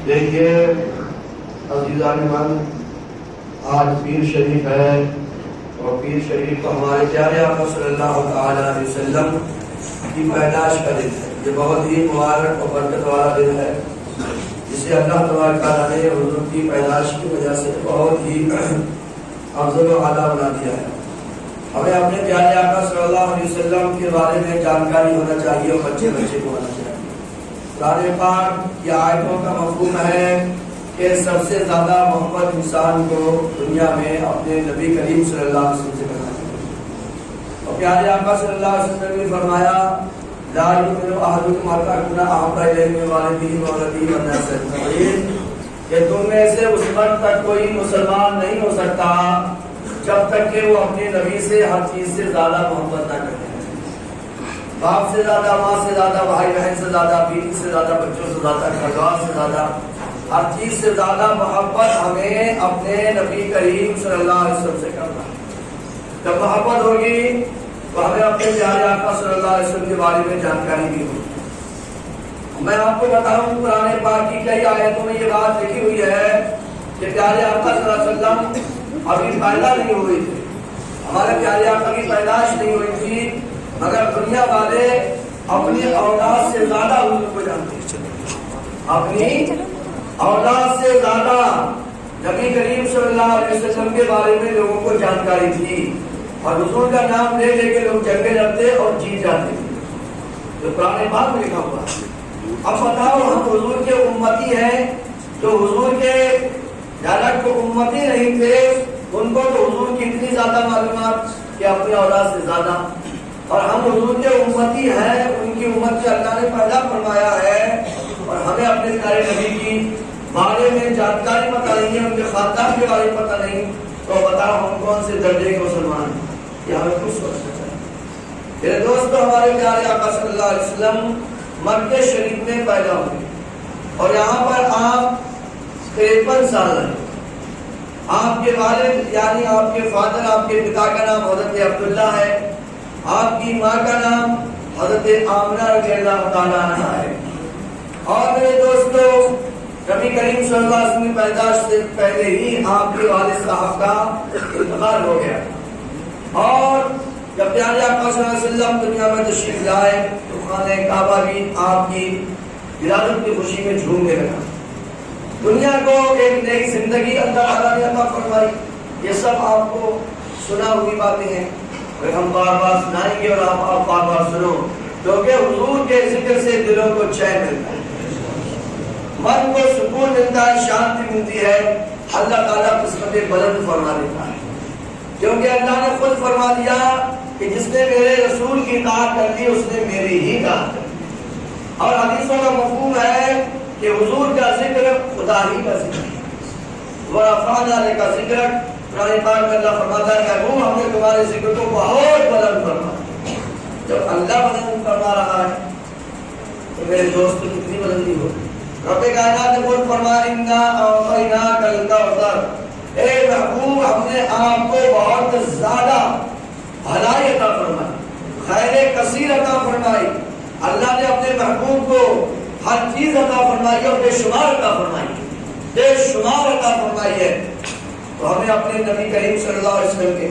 دیکھیے عزیزان من، آج پیر شریف ہے اور پیر شریف کو ہمارے پیارے آقا صلی اللہ تعالی علیہ وسلم کی پیدائش کا دن ہے۔ یہ بہت ہی مبارک اور برکت والا دن ہے، جسے اللہ تبارک تعالیٰ نے حضور کی پیدائش کی وجہ سے بہت ہی افضل و اعلیٰ بنا دیا ہے۔ ہمیں اپنے پیارے آقا صلی اللہ علیہ وسلم کے بارے میں جانکاری ہونا چاہیے اور بچے کو ہونا چاہیے۔ قرآن پاک کی آیتوں کا مفہوم ہے کہ سب سے زیادہ محبت انسان کو دنیا میں اپنے نبی کریم صلی اللہ علیہ وسلم سے کرنا چاہیے۔ اور پیارے آقا صلی اللہ علیہ وسلم نے فرمایا لا یؤمن احدکم حتی اکون احب الیہ من والدہ وولدہ والناس اجمعین، کہ تم میں سے اس وقت تک کوئی مسلمان نہیں ہو سکتا جب تک کہ وہ اپنے نبی سے ہر چیز سے زیادہ محبت نہ کرے۔ باپ سے زیادہ، ماں سے زیادہ، بھائی بہن سے زیادہ، بیوی سے زیادہ، بچوں سے زیادہ، گھر بار سے زیادہ، ہر چیز سے زیادہ محبت ہمیں اپنے نبی کریم صلی اللہ علیہ وسلم سے کرنا ہے۔ جب محبت ہوگی تو ہمیں اپنے پیارے آقا صلی اللہ علیہ وسلم کے بارے میں جانکاری بھی ہوگی۔ میں آپ کو بتاؤں قرآن پاک کی کئی آیتوں میں یہ بات لکھی ہوئی ہے کہ پیارے آقا صلی اللہ علیہ وسلم ابھی پیدا نہیں ہوئے تھے، ہمارے پیارے آقا کی پیدائش نہیں ہوئی تھی، مگر دنیا والے اپنی اولاد سے زیادہ حضور کو جانتے ہیں، اپنی اولاد سے زیادہ نبی کریم صلی اللہ علیہ وسلم کے بارے میں لوگوں کو جانکاری تھی، اور حضور کا نام لے لے کے لوگ جنگیں لڑتے اور جیت جاتے تھے، جو قرآن پاک میں لکھا ہوا ہے۔ اب بتاؤ، ہم حضور کے امتی ہیں، جو حضور کے جانب کو امتی نہیں تھے ان کو تو حضور کی اتنی زیادہ معلومات کہ اپنی اولاد سے زیادہ، اور ہم حضور کے امتی ہیں، ان کی امت سے اللہ نے پیدا فرمایا ہے، اور ہمیں اپنے پیارے نبی کی بارے میں جانکاری پتہ نہیں ہے، ان کے خاندان کے بارے میں پتہ نہیں، تو بتاؤ ہم کون سے درجے کے مسلمان ہیں؟ یہ ہمیں کچھ سوچنا چاہیے۔ میرے دوستو، ہمارے پیارے آقا صلی اللہ علیہ وسلم مکہ شریف میں پیدا ہوئے، اور یہاں پر آپ 53 سال رہے۔ آپ کے والد یعنی آپ کے فادر، آپ کے پتا کا نام حضرت عبداللہ ہے، آپ کی ماں کا نام حضرت آمنہ رضی اللہ تعالیٰ عنہا ہے۔ اور میرے دوستو، نبی کریم صلی اللہ علیہ وسلم کی پیدائش سے پہلے ہی آپ کے والد صاحب کا انتقال ہو گیا، اور جب پیارے آقا صلی اللہ علیہ وسلم دنیا میں تشریف لائے تو خانہ کعبہ بھی آپ کی ولادت کی خوشی میں جھومنے لگا۔ دنیا کو ایک نئی زندگی اللہ تعالیٰ نے عطا فرمائی۔ یہ سب آپ کو سنا ہوئی باتیں ہیں، اور ہم بار بار سنائیں گے اور آپ بار بار سنو، کیونکہ حضور کے ذکر سے دلوں کو چین ملتا ہے، من کو سکون ملتا ہے، شانتی ملتی ہے، اللہ تعالیٰ قسمت بلند فرما دیتا ہے، کیونکہ اللہ نے خود فرما دیا کہ جس نے میرے رسول کی اطاعت کر لی اس نے میری ہی اطاعت کر لی۔ اور حدیثوں کا مفہوم ہے کہ حضور کا ذکر خدا ہی کا ذکر ہے۔ وَرَفَعْنَا لَكَ ذِكْرَكَ، قرآن پاک میں اللہ فرماتا ہے کہ ہم نے تمہارے ذکر کو بہت بلند فرمایا۔ جب اللہ بلند فرما رہا ہے تو میرے دوست کتنی بلندی ہوگی۔ رب کائنات نے خود فرمایا اِنَّا أَعْطَيْنَاكَ الْكَوْثَرَ، اے محبوب ہم نے آپ کو بہت زیادہ بھلائی عطا فرمائی، خیر کثیر عطا فرمائی۔ اللہ نے اپنے محبوب کو ہر چیز عطا فرمائی اور بے شمار عطا فرمائی، بے شمار عطا فرمائی ہے۔ تو ہمیں اپنے نبی کریم صلی اللہ علیہ وسلم کے،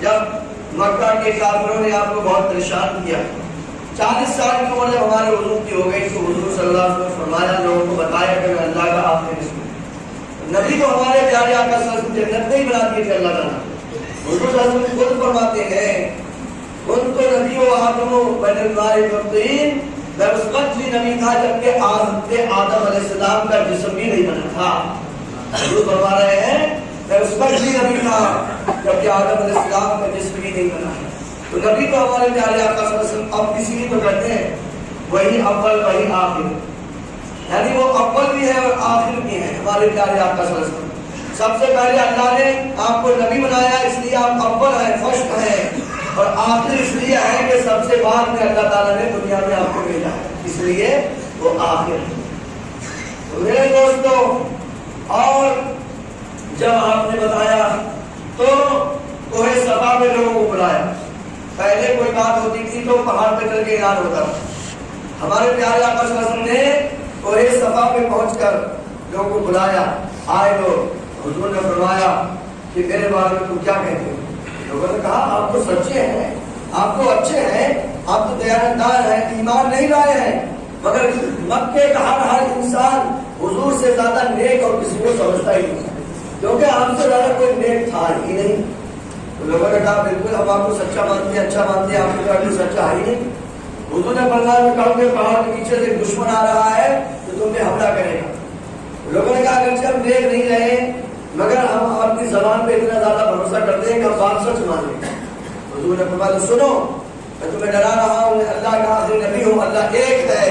جب مکہ کے کافروں نے آپ کو بہت پریشان کیا، 40 سال کی عمر جب ہمارے حضور کی ہو گئی تو حضور صلی اللہ علیہ وسلم نے فرمایا، لوگوں کو بتایا کہ میں اللہ کا آخری رسول ہوں۔ نبی کو ہمارے پیارے آقا صلی اللہ علیہ وسلم جنت نہیں بنا دیے تھے اللہ تعالیٰ۔ حضور صلی اللہ علیہ وسلم خود فرماتے ہیں ان تو نبی و آدم و بین الماء والطین، میں اس وقت بھی نبی تھا جبکہ آدم علیہ السلام کا جسم بھی نہیں بنا تھا۔ حضور فرما رہے ہیں میں اس وقت بھی نبی تھا جبکہ آدم علیہ السلام کا جسم بھی نہیں بنا۔ تو نبی تو ہمارے پیارے آقا صلی اللہ علیہ وسلم اب کسی بھی تو کہتے ہیں وہی اول وہی آخر، یعنی وہ اول بھی ہے اور آخر بھی ہے ہمارے پیارے آقا صلی اللہ علیہ وسلم۔ سب سے پہلے اللہ نے آپ کو نبی بنایا، اس لیے آپ اول ہیں، فرسٹ ہیں، اور آخر اس لیے ہے کہ سب سے بعد میں اللہ تعالیٰ نے دنیا میں آپ کو بھیجا ہے، اس لیے وہ آخر ہے۔ تو میرے دوستو، اور جب آپ نے بتایا تو کوہ صفا میں لوگوں کو بلایا۔ پہلے کوئی بات ہوتی تھی تو پہاڑ پہ چل کے اعلان ہوتا تھا۔ ہمارے پیارے آقا صلی اللہ علیہ وسلم نے کوہ صفا پہ پہنچ کر لوگوں کو بلایا، آئے لوگ، حضور نے فرمایا کہ میرے بارے میں تم کیا کہتے ہو؟ لوگوں نے کہا آپ تو سچے ہیں، آپ تو اچھے ہیں، آپ تو دیانتدار ہیں، ایمان نہیں لائے ہیں، مگر مکے کا ہر انسان حضور سے زیادہ نیک اور کسی کو سمجھتا ہی نہیں، کیونکہ آپ سے زیادہ کوئی نیک تھا ہی نہیں۔ تو لوگوں نے کہا بالکل ہم آپ کو سچا مانتے ہیں، اچھا مانتے ہیں، آپ نے کہا کہ سچا ہے ہی نہیں۔ حضور نے فرمایا میں کہوں کہ پہاڑ کے پیچھے سے دشمن آ رہا ہے تو تم پہ حملہ کرے گا۔ لوگوں نے کہا اگرچہ ہم دیکھ نہیں رہے مگر ہم اپنی زبان پہ اتنا زیادہ بھروسہ کرتے ہیں کہ ہم بات سچ مانیں۔ حضور نے فرمایا تو سنو، میں تمہیں ڈرا رہا ہوں، اللہ کا آخری نبی ہوں، اللہ ایک ہے۔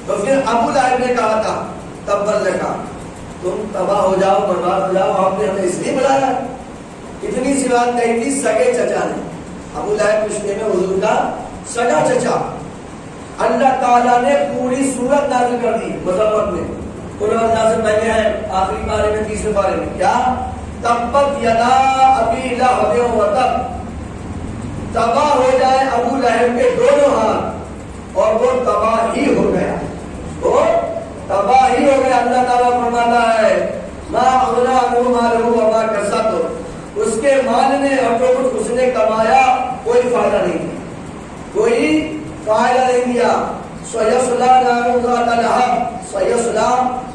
تو پھر ابو لہب نے کہا تھا تبت لکا، تم تباہ ہو جاؤ، برباد ہو جاؤ، آپ نے ہمیں اس لیے بلایا؟ اتنی سی بات کہی تھی سگے چچا نے، ابو لہب رشتے میں حضور کا سگا چچا۔ اللہ تعالیٰ نے پوری سورت نازل کر دی مذمت میں، قل نازل پہلے ہے آخری پارے میں، تیسرے پارے میں، کیا تبت یدا ابی لہب و تب، تباہ ہو جائے ابو لہب کے دونوں ہاتھ، اور وہ تباہ ہی ہو گیا، وہ تباہ ہی ہو گیا۔ اللہ تعالیٰ فرماتا ہے ما اغنی عنہ مالہ وما کسب، اس کے مال نے اور جو کچھ اس نے کمایا کوئی فائدہ نہیں دیا، کوئی فائدہ نہیں دیا۔ سیصلی نارا ذات لہب، سیصلی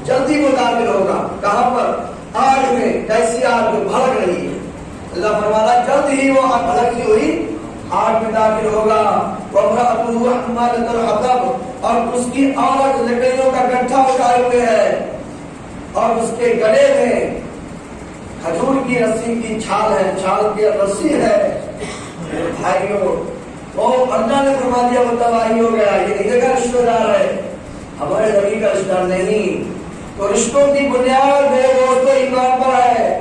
جلدی وہ داخل ہوگا، کہاں پر؟ آگ میں، کیسی آگ جو بھڑک رہی ہے۔ اللہ فرماتا جلد ہی وہ بھڑکتی ہوئی آگ میں داخل ہوگا۔ وامرأتہ حمالۃ الحطب، اور اس کی عورت لکڑیوں کا گٹھا اٹھائے ہوئے ہے، اور اس کے گلے میں کھجور کی رسی کی چھال ہے، چھال کی رسی ہے۔ بھائیوں، تو اللہ نے فرما دیا وہ تباہی ہو گیا، یہ نہیں کا رشتہ دار ہے، ہمارے نبی کا رشتہ دار نہیں۔ تو رشتوں کی بنیاد میرے دوستوں ایمان پر ہے۔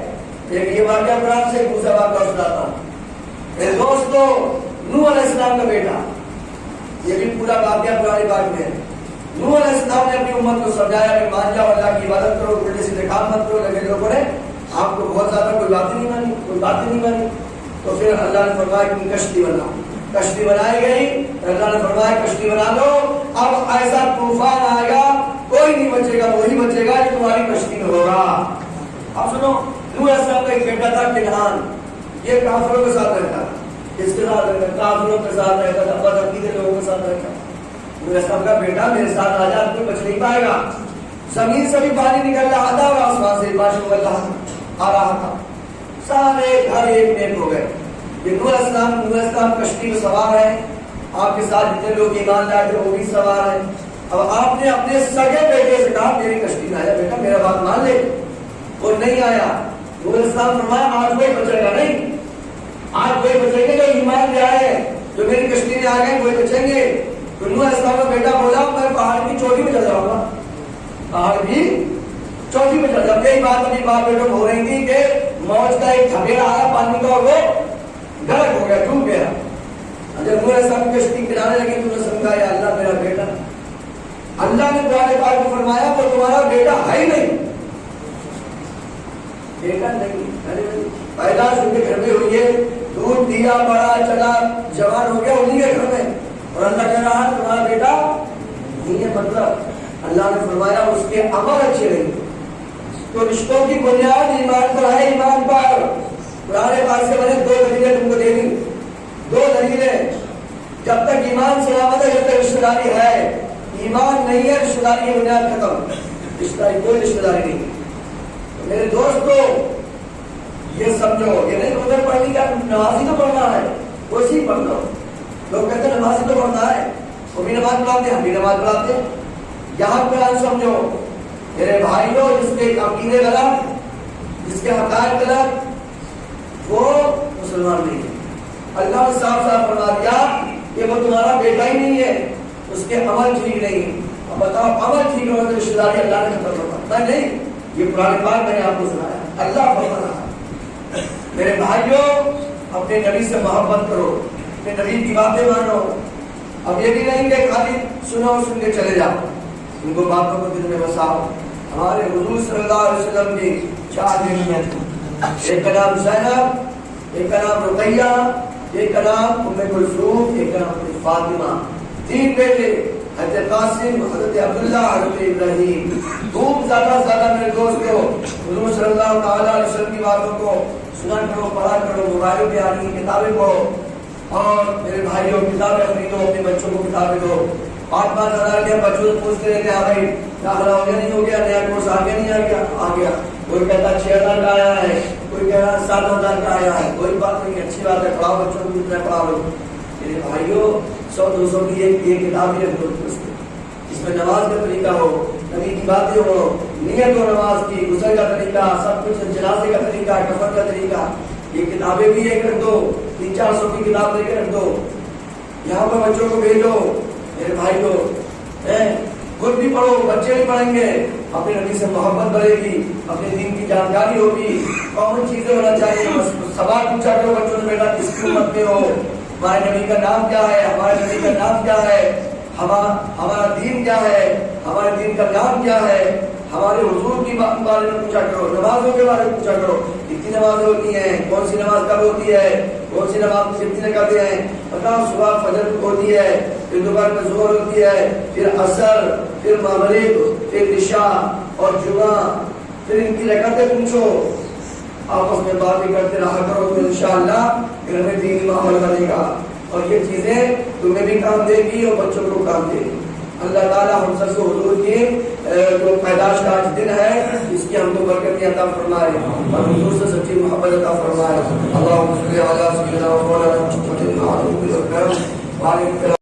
ایک یہ واقعہ قرآن سے دوسرا واقعہ سناتا ہوں۔ میرے دوستو، نوح علیہ السلام کا بیٹا، یہ بھی پورا واقعہ قرآن پاک میں ہے۔ نوح علیہ السلام نے اپنی امت کو سمجھایا کہ مان جاؤ، اللہ کی عبادت کرو، الٹے سیدھے کام مت کرو، لیکن لوگوں نے آپ کو بہت زیادہ کوئی بات نہیں مانی، کوئی بات نہیں مانی۔ تو پھر اللہ نے فرمایا کہ کشتی بنا، کشتی بنائی گئی، اللہ نے فرمایا کشتی بنا دو، اب ایسا طوفان آئے گا کوئی نہیں بچے گا، وہی بچے گا جو تمہاری کشتی میں ہوگا۔ اب سنو، نوح علیہ السلام کا ایک بیٹا تھا کنعان، یہ کافروں کے ساتھ رہتا تھا، اس کے ساتھ رہتا، کافروں کے ساتھ رہتا تھا، بدعقیدہ لوگوں کے ساتھ رہتا۔ نوح علیہ السلام کا بیٹا میرے ساتھ آ جا، کوئی بچ نہیں پائے گا۔ زمین سے بھی پانی نکل رہا تھا اور آسمان سے بارش ہو رہا تھا، سارے گھر ایک نیک ہو گئے۔ یہ نوح علیہ السلام کشتی میں سوار ہے، آپ کے ساتھ جتنے لوگ ایمان لائے تھے وہ بھی سوار ہیں۔ اب آپ نے اپنے سگے بیٹے سے کہا میری کشتی میں آیا بیٹا، میرا بات مان لے۔ وہ نہیں آیا۔ نوح علیہ السلام فرمایا آج کوئی بچے گا نہیں، آج کوئی بچیں گے جو ایمان لے آئے، جو میری کشتی میں آ گئے کوئی بچیں گے۔ تو نوح علیہ السلام کا بیٹا بولا میں پہاڑ کی چوٹی میں چل جاؤں گا، پہاڑ کی چوٹی میں چل جاؤں۔ یہی بات ابھی باپ بیٹوں ہو رہی تھی کہ موج کا ایک تھبیڑا آیا پانی کا اور وہ غرق ہو گیا، ڈوب گیا۔ جب نوح علیہ السلام کشتی کنارے لگی تو نے سمجھا یا اللہ میرا بیٹا، اللہ نے قرآن پاک میں فرمایا وہ تمہارا بیٹا ہے ہی نہیں، بیٹا نہیں، پیدائش ان کے گھر میں ہوئی ہے، دودھ دیا، بڑا چلا، جوان ہو گیا انہیں کے گھر میں، اور اللہ کہہ رہا ہے تمہارا بیٹا نہیں ہے۔ مطلب اللہ نے فرمایا اس کے عمل اچھے نہیں۔ تو رشتوں کی بنیاد ایمان پر ہے، ایمان پر۔ قرآن پاک سے میں نے دو دلیلیں تم کو دے دی، دو دلیلیں۔ جب تک ایمان سلامت ہے، جب تک رشتہ داری ہے، ایمان نہیں ہے رشتہ داری کی بنیاد ختم، رشتہ داری کوئی رشتہ داری نہیں۔ تو میرے دوستو یہ سمجھو، یہ نہیں روزہ پڑھنے کا نمازی تو پڑھنا ہے، ویسے ہی پڑھ لو۔ لوگ کہتے ہیں نمازی تو پڑھنا ہے، وہ بھی نماز پڑھاتے ہیں، ہم بھی نماز پڑھاتے ہیں۔ یہاں قرآن سمجھو میرے بھائیوں، جس کے عقیدے غلط، جس کے عقائد غلط، وہ مسلمان نہیں ہے۔ اللہ نے صاف صاف فرما دیا کہ وہ تمہارا بیٹا ہی نہیں ہے، اس کے عمل ٹھیک نہیں ہے۔ اب بتاؤ عمل ٹھیک ہو تو رشتہ داری اللہ نے ختم کرنا نہیں، یہ قرآن پاک میں نے آپ کو سنایا، اللہ فرما رہا ہے۔ میرے بھائیوں، اپنے نبی سے محبت کرو، اپنے نبی کی باتیں مانو۔ اب یہ بھی نہیں کہ خالی سنو اور سن کے چلے جاؤ، ان کو باتوں کو دل میں بساؤ۔ ہمارے حضور صلی اللہ علیہ وسلم کی 4 بیویاں تھیں، ایک کا نام زینب، ایک کا نام رقیہ، ایک کا نام ام کلثوم، ایک کا نام فاطمہ۔ 3 بیٹے، حضرت قاسم، حضرت عبداللہ، حضرت ابراہیم. خوب زیادہ زیادہ میرے دوستوں حضور صلی اللہ تعالیٰ علیہ وسلم کی باتوں کو سنا کرو، پڑھا کرو، موبائل پہ آ رہی کتابیں پڑھو، اور میرے بھائیوں کتابیں خریدو، اپنے بچوں کو کتابیں دو. 5,000 کے بچوں سے پوچھتے رہتے ہیں بھائی داخلہ ہو گیا نہیں ہو گیا، نیا کورس آ گیا نہیں آ گیا؟ آ گیا. کوئی کہتا 6,000 کا آیا ہے، کوئی کہہ رہا 7,000 کا آیا ہے. کوئی بات نہیں، اچھی بات ہے، پڑھاؤ بچوں کو جتنا پڑھا لو. میرے بھائیوں 100-200 کی ایک کتاب ہی رکھ دو، اس میں نماز کا طریقہ ہو، نبی کی باتیں ہو، نیت ہو نماز کی، غسل کا طریقہ، سب کچھ، جنازے کا طریقہ، کفن کا طریقہ. یہ کتابیں بھی ایک رکھ دو، 300-400 کی کتاب لے کے رکھ دو. یہاں پر بچوں کو بھیجو. میرے بھائیوں خود بھی پڑھو، بچے بھی پڑھیں گے، اپنے نبی سے محبت بڑھے گی، اپنے دین کی جانکاری ہوگی. کامن چیزیں ہونا چاہیے. سوال پوچھا کرو بچوں سے، بیٹا کس کی امت میں ہو، ہمارے نبی کا نام کیا ہے، ہمارے نبی کا نام کیا ہے، ہمارا دین کیا ہے، ہمارے دین کا نام کیا ہے. ہمارے حضور کے بارے میں پوچھا کرو، نمازوں کے بارے میں پوچھا کرو. کتنی نمازیں ہوتی ہیں، کون سی نماز کب ہوتی ہے، کون سی نماز کتنے کرتے ہیں. بتاؤ، صبح فجر ہوتی ہے، پھر دوپہر میں ظہر ہوتی ہے، پھر عصر، پھر مغرب، پھر عشاء اور جمعہ. پھر ان کی رکعتیں پوچھو، آپس میں باتیں کرتے رہا کرو، تو انشاءاللہ گھر میں دینی ماحول بنے گا. اور یہ چیزیں تمہیں بھی کام دے گی اور بچوں کو کام دے گی. اللہ تعالیٰ ہم سب کو حضور کی جو پیدائش کا آج دن ہے، اس کی ہم کو برکت عطا فرمائے اور حضور سے سچی محبت عطا فرمائے. اللہم صلی علی سیدنا مولانا محمد وعلی آلہ وصحبہ وسلم.